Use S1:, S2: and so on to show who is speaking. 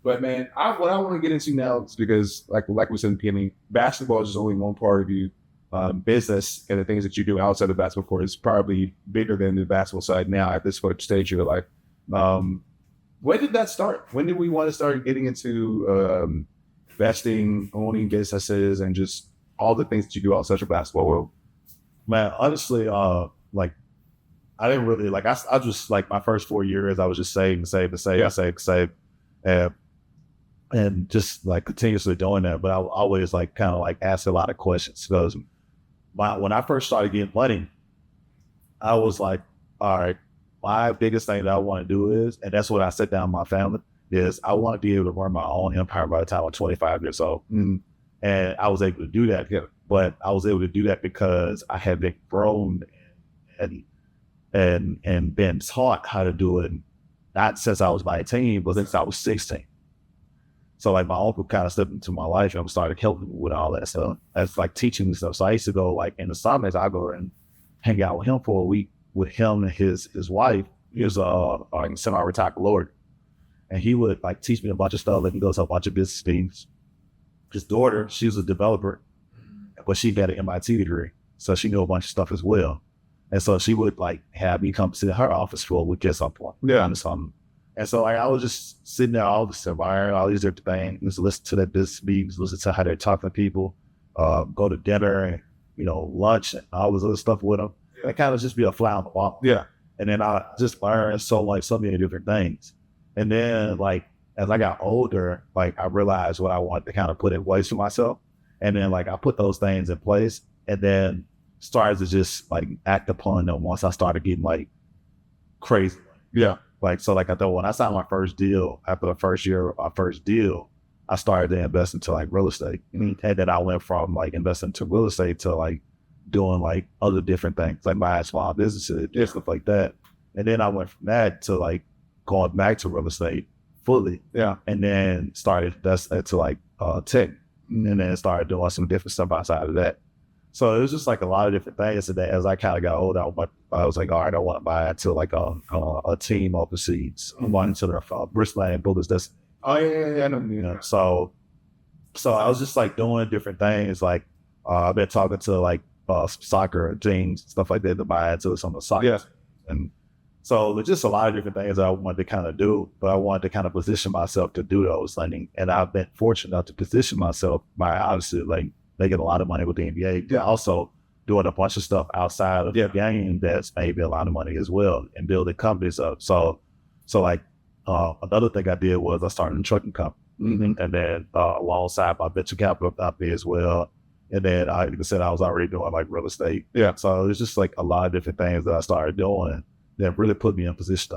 S1: But man, what I want to get into now is because, like we said in the beginning, basketball is just only one part of you. Business and the things that you do outside the basketball court is probably bigger than the basketball side now at this stage of your life. When did that start? When did we want to start getting into investing, owning businesses, and just all the things that you do outside of basketball world?
S2: Man, honestly, like I didn't really I just like my first 4 years I was just save, and just like continuously doing that. But I always like kind of like ask a lot of questions because when I first started getting money, I was like, all right, my biggest thing that I want to do is, and that's what I set down with my family, is I want to be able to run my own empire by the time I'm 25 years old.
S1: Mm.
S2: And I was able to do that.
S1: Yeah.
S2: But I was able to do that because I had been grown and been taught how to do it, not since I was 19, but since I was 16. So like my uncle kind of stepped into my life and started helping me with all that stuff. That's like teaching me stuff. So I used to go like in the summers, I go and hang out with him for a week with him and his wife. He was a semi-retired lawyer. And he would like teach me a bunch of stuff. Like he goes to a bunch of business things. His daughter, she was a developer, but she had an MIT degree. So she knew a bunch of stuff as well. And so she would like have me come sit in her office for a week at some point.
S1: Yeah.
S2: And so like, I was just sitting there, all this environment, all these different things, listen to their business meetings, listen to how they're talking to people, go to dinner and, lunch and all this other stuff with them. Yeah. And kind of just be a fly on the wall.
S1: Yeah.
S2: And then I just learned so many different things. And then like, as I got older, like I realized what I wanted to kind of put in place for myself. And then like I put those things in place and then started to just like act upon them once I started getting like crazy.
S1: Yeah.
S2: Like, so like I thought when I signed my first deal, after the first year of my first deal, I started to invest into like real estate. And then I went from like investing into real estate to like doing like other different things, like buying small businesses, stuff like that. And then I went from that to like going back to real estate fully.
S1: Yeah.
S2: And then started investing into like tech. And then started doing some different stuff outside of that. So it was just like a lot of different things. And then as I kind of got older, I was like, all right, I want to buy into like a team overseas. I wanted to the Bristol and Bullets. That's So I was just like doing different things. Like I've been talking to like soccer teams, stuff like that, to buy into some of the soccer.
S1: Yeah.
S2: And so there's just a lot of different things that I wanted to kind of do, but I wanted to kind of position myself to do those things. And I've been fortunate enough to position myself by obviously like making a lot of money with the NBA. Yeah. Also doing a bunch of stuff outside of the game that's maybe a lot of money as well and building companies up. So like another thing I did was I started a trucking company. Mm-hmm. And then alongside my venture capital company as well. And then like I said, I was already doing like real estate.
S1: Yeah.
S2: So it's just like a lot of different things that I started doing that really put me in position